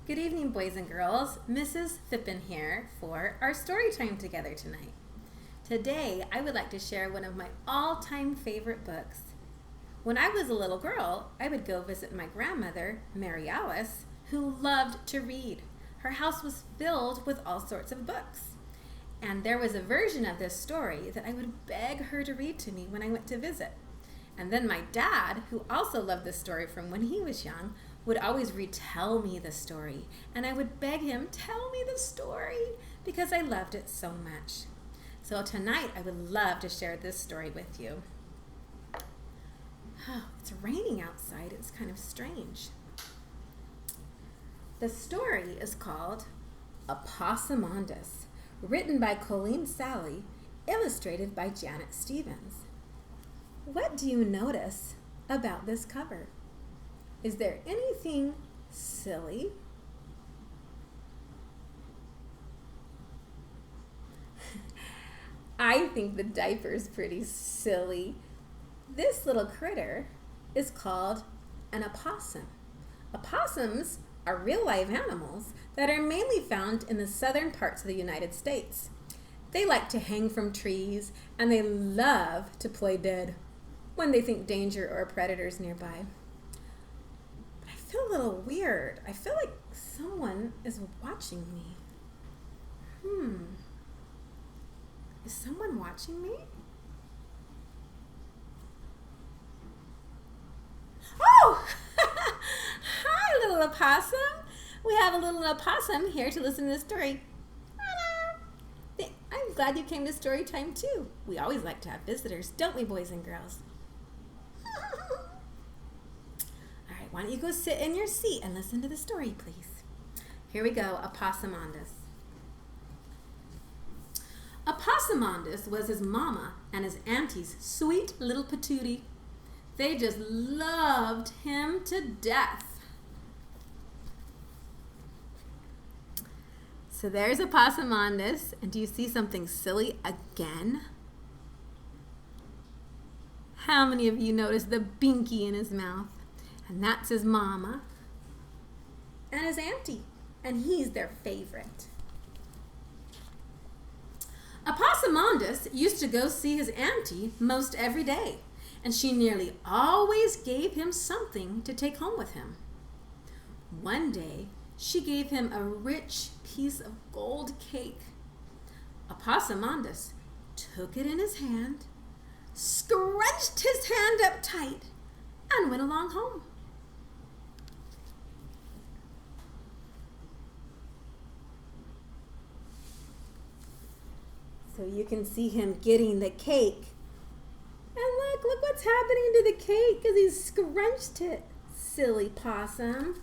Good evening, boys and girls. Mrs. Phippen here for our story time together tonight. Today, I would like to share one of my all-time favorite books. When I was a little girl, I would go visit my grandmother, Mary Alice, who loved to read. Her house was filled with all sorts of books. And there was a version of this story that I would beg her to read to me when I went to visit. And then my dad, who also loved this story from when he was young, would always retell me the story. And I would beg him, tell me the story, because I loved it so much. So tonight, I would love to share this story with you. Oh, it's raining outside. It's kind of strange. The story is called MrsPhippenStoryTimeEpossumondas, written by Colleen Sally, illustrated by Janet Stevens. What do you notice about this cover? Is there anything silly? I think the diaper's pretty silly. This little critter is called an opossum. Opossums are real live animals that are mainly found in the southern parts of the United States. They like to hang from trees and they love to play dead when they think danger or a predator's nearby. But I feel a little weird. I feel like someone is watching me. Is someone watching me? Oh! Hi, little opossum. We have a little opossum here to listen to the story. Hello. I'm glad you came to story time too. We always like to have visitors, don't we, boys and girls? All right, why don't you go sit in your seat and listen to the story, please. Here we go, MrsPhippenStoryTimeEpossumondas. MrsPhippenStoryTimeEpossumondas was his mama and his auntie's sweet little patootie. They just loved him to death. So there's MrsPhippenStoryTimeEpossumondas, and do you see something silly again? How many of you noticed the binky in his mouth? And that's his mama and his auntie, and he's their favorite. MrsPhippenStoryTimeEpossumondas used to go see his auntie most every day, and she nearly always gave him something to take home with him. One day, she gave him a rich piece of gold cake. MrsPhippenStoryTimeEpossumondas took it in his hand, scrunched his hand up tight, and went along home. So you can see him getting the cake. And look what's happening to the cake because he scrunched it, silly possum.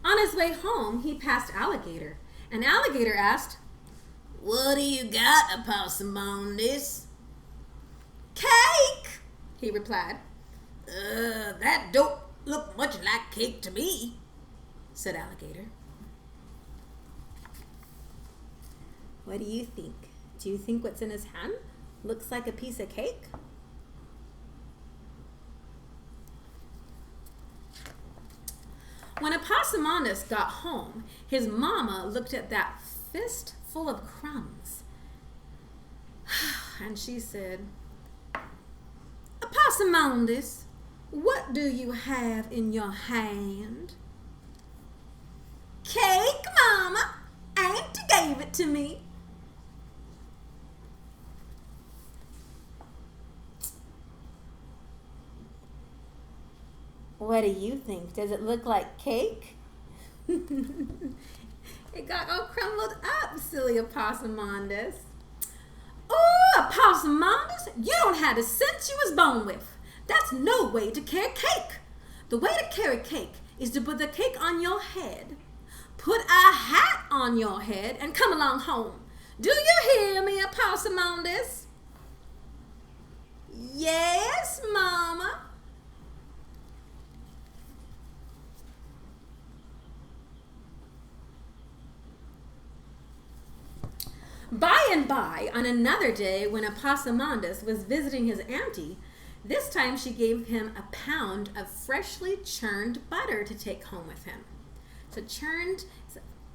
On his way home, he passed Alligator, and Alligator asked, "What do you got, MrsPhippenStoryTimeEpossumondas?" "Cake," he replied. That don't look much like cake to me," said Alligator. What do you think? Do you think what's in his hand looks like a piece of cake? When MrsPhippenStoryTimeEpossumondas got home, his mama looked at that fist full of crumbs. And she said, "MrsPhippenStoryTimeEpossumondas, what do you have in your hand?" "Cake, Mama. Auntie gave it to me." What do you think? Does it look like cake? It got all crumbled up, silly MrsPhippenStoryTimeEpossumondas. "Oh, MrsPhippenStoryTimeEpossumondas, you don't have the sense you was born with. That's no way to carry cake. The way to carry cake is to put the cake on your head, put a hat on your head, and come along home. Do you hear me, MrsPhippenStoryTimeEpossumondas?" "Yes, Mama." By and by, on another day when MrsPhippenStoryTimeEpossumondas was visiting his auntie, This time she gave him a pound of freshly churned butter to take home with him. So churned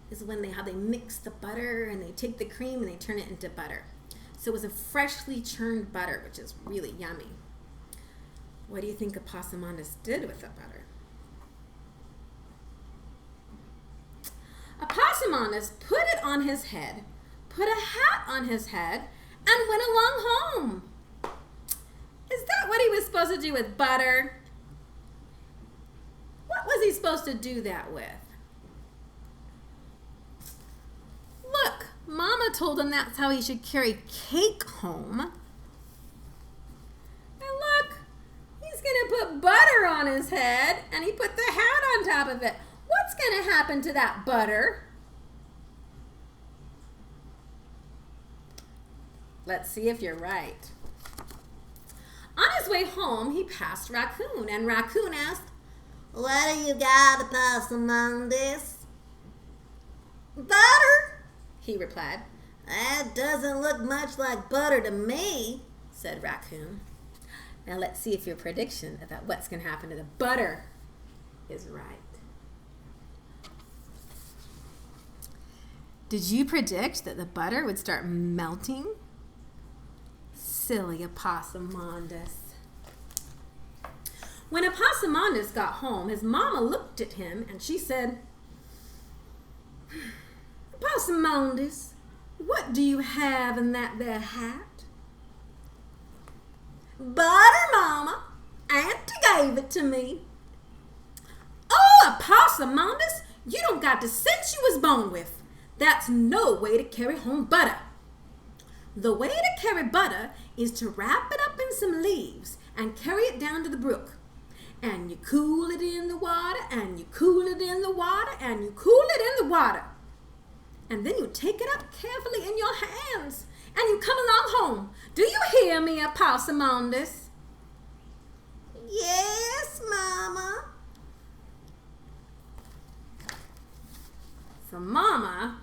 is when how they mix the butter and they take the cream and they turn it into butter. So it was a freshly churned butter, which is really yummy. What do you think Epossumondas did with the butter? Epossumondas put it on his head, put a hat on his head, and went along home. Is that what he was supposed to do with butter? What was he supposed to do that with? Look, Mama told him that's how he should carry cake home. And look, he's going to put butter on his head, and he put the hat on top of it. What's going to happen to that butter? Let's see if you're right. On his way home, he passed Raccoon, and Raccoon asked, "What do you got, Epossumondas?" "Butter," he replied. "That doesn't look much like butter to me," said Raccoon. Now let's see if your prediction about what's going to happen to the butter is right. Did you predict that the butter would start melting? Silly Epossumondas. When Epossumondas got home, his mama looked at him and she said, "Epossumondas, what do you have in that there hat?" "Butter, Mama. Auntie gave it to me." "Oh, Epossumondas, you don't got the sense you was born with. That's no way to carry home butter. The way to carry butter is to wrap it up in some leaves and carry it down to the brook. And you cool it in the water, and you cool it in the water, and you cool it in the water. And then you take it up carefully in your hands, and you come along home. Do you hear me, Epossumondas?" "Yes, Mama." So Mama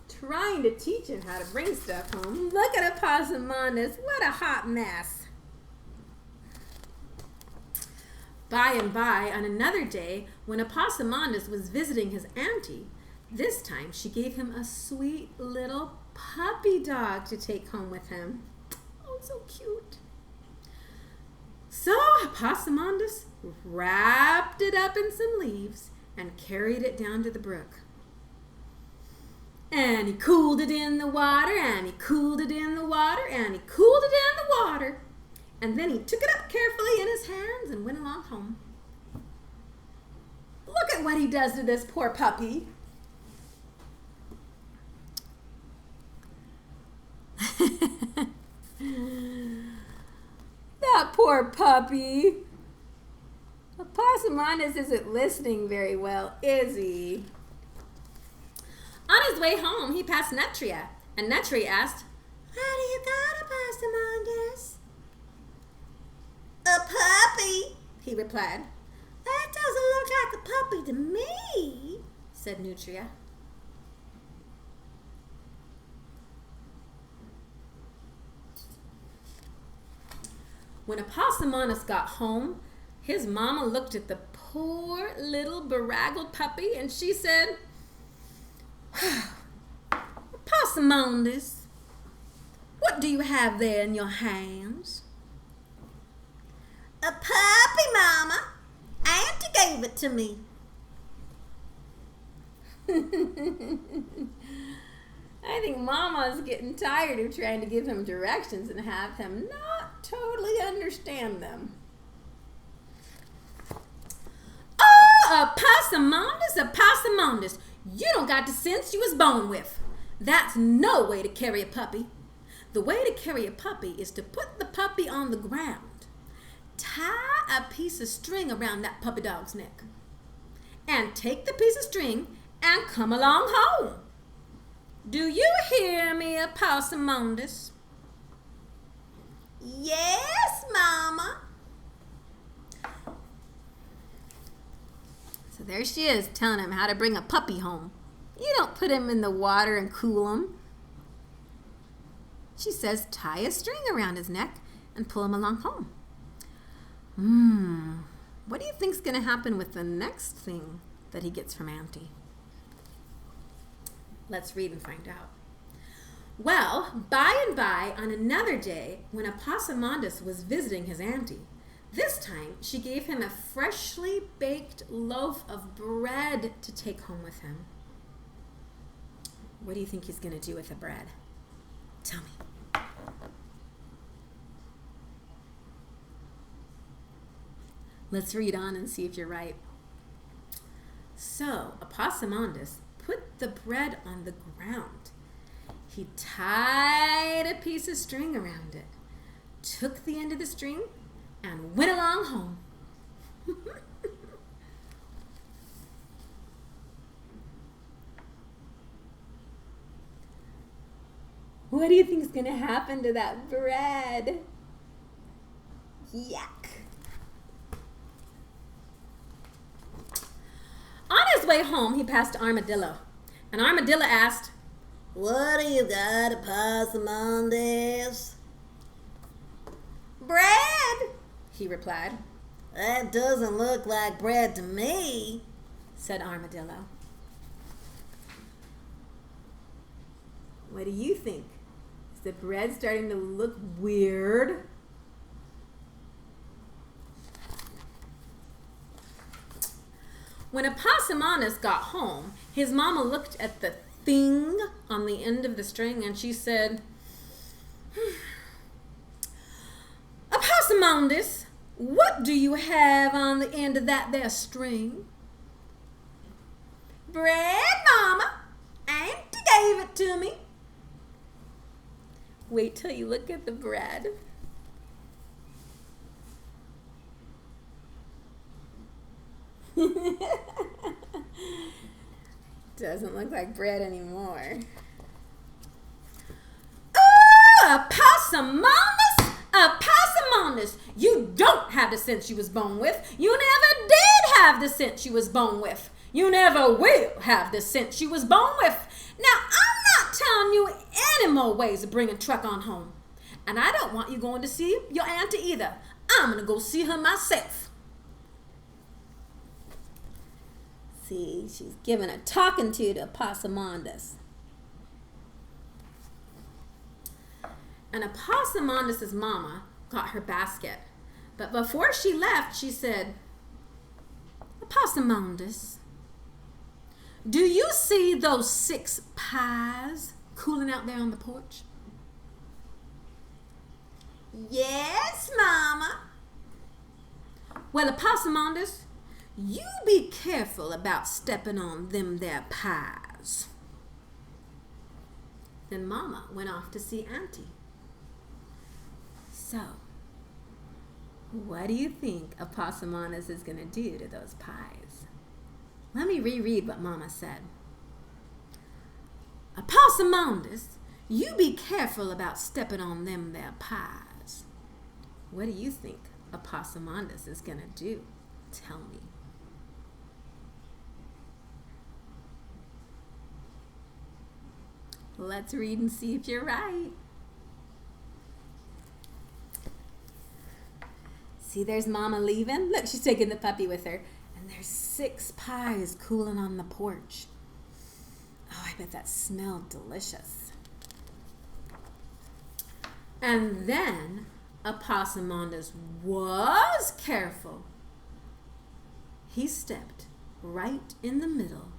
trying to teach him how to bring stuff home. Look at Epossumondas. What a hot mess. By and by, on another day, when Epossumondas was visiting his auntie, this time she gave him a sweet little puppy dog to take home with him. Oh, so cute. So Epossumondas wrapped it up in some leaves and carried it down to the brook. And he cooled it in the water, and he cooled it in the water, and he cooled it in the water. And then he took it up carefully in his hands and went along home. Look at what he does to this poor puppy. That poor puppy. Epossumondas isn't listening very well, is he? On his way home, he passed Nutria, and Nutria asked, "What do you got, Epossumondas?" "A puppy," he replied. "That doesn't look like a puppy to me," said Nutria. When Epossumondas got home, his mama looked at the poor little beraggled puppy and she said, "Epossumondas, what do you have there in your hands?" "A puppy, Mama. Auntie gave it to me." I think Mama's getting tired of trying to give him directions and have him not totally understand them. "Oh, Epossumondas, Epossumondas, you don't got the sense you was born with. That's no way to carry a puppy. The way to carry a puppy is to put the puppy on the ground, tie a piece of string around that puppy dog's neck, and take the piece of string and come along home. Do you hear me, Epossumondas?" "Yes, Mama." So there she is telling him how to bring a puppy home. You don't put him in the water and cool him. She says tie a string around his neck and pull him along home. What do you think's going to happen with the next thing that he gets from Auntie? Let's read and find out. Well, by and by, on another day, when Epossumondas was visiting his auntie, this time she gave him a freshly baked loaf of bread to take home with him. What do you think he's going to do with the bread? Tell me. Let's read on and see if you're right. So, Epossumondas put the bread on the ground. He tied a piece of string around it, took the end of the string, and went along home. What do you think is going to happen to that bread? Yuck. On his way home, he passed Armadillo, and Armadillo asked, "What do you got, Epossumondas?" "Bread," he replied. "That doesn't look like bread to me," said Armadillo. What do you think? Is the bread starting to look weird? When Epossumondas got home, his mama looked at the thing on the end of the string and she said, "Epossumondas, what do you have on the end of that there string?" "Bread, Mama. Auntie gave it to me." Wait till you look at the bread. Doesn't look like bread anymore. "Ooh, Epossumondas! Epossumondas! You don't have the sense you was born with. You never did have the sense you was born with. You never will have the sense you was born with. Now, I'm not telling you any more ways to bring a truck on home. And I don't want you going to see your auntie either. I'm going to go see her myself." See, she's giving a talking to Epossumondas. And Epossumondas' mama got her basket. But before she left, she said, "Epossumondas, do you see those 6 pies cooling out there on the porch?" "Yes, Mama." "Well, Epossumondas, you be careful about stepping on them there pies." Then Mama went off to see Auntie. So, what do you think Epossumondas is going to do to those pies? Let me reread what Mama said. "Epossumondas, you be careful about stepping on them there pies." What do you think Epossumondas is going to do? Tell me. Let's read and see if you're right. See, there's Mama leaving. Look, she's taking the puppy with her. And there's 6 pies cooling on the porch. Oh, I bet that smelled delicious. And then Epossumondas was careful. He stepped right in the middle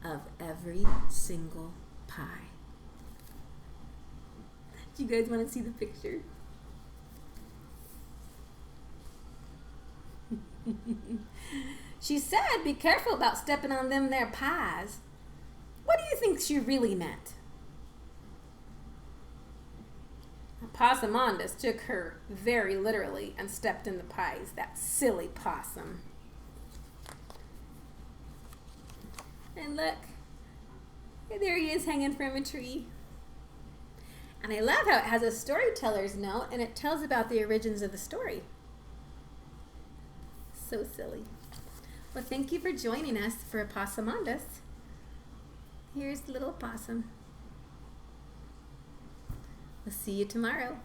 of every single pie. Do you guys want to see the picture? She said, "Be careful about stepping on them there pies." What do you think she really meant? Epossumondas took her very literally and stepped in the pies. That silly possum. And look, there he is hanging from a tree. And I love how it has a storyteller's note and it tells about the origins of the story. So silly. Well, thank you for joining us for Epossumondas. Here's little possum. We'll see you tomorrow.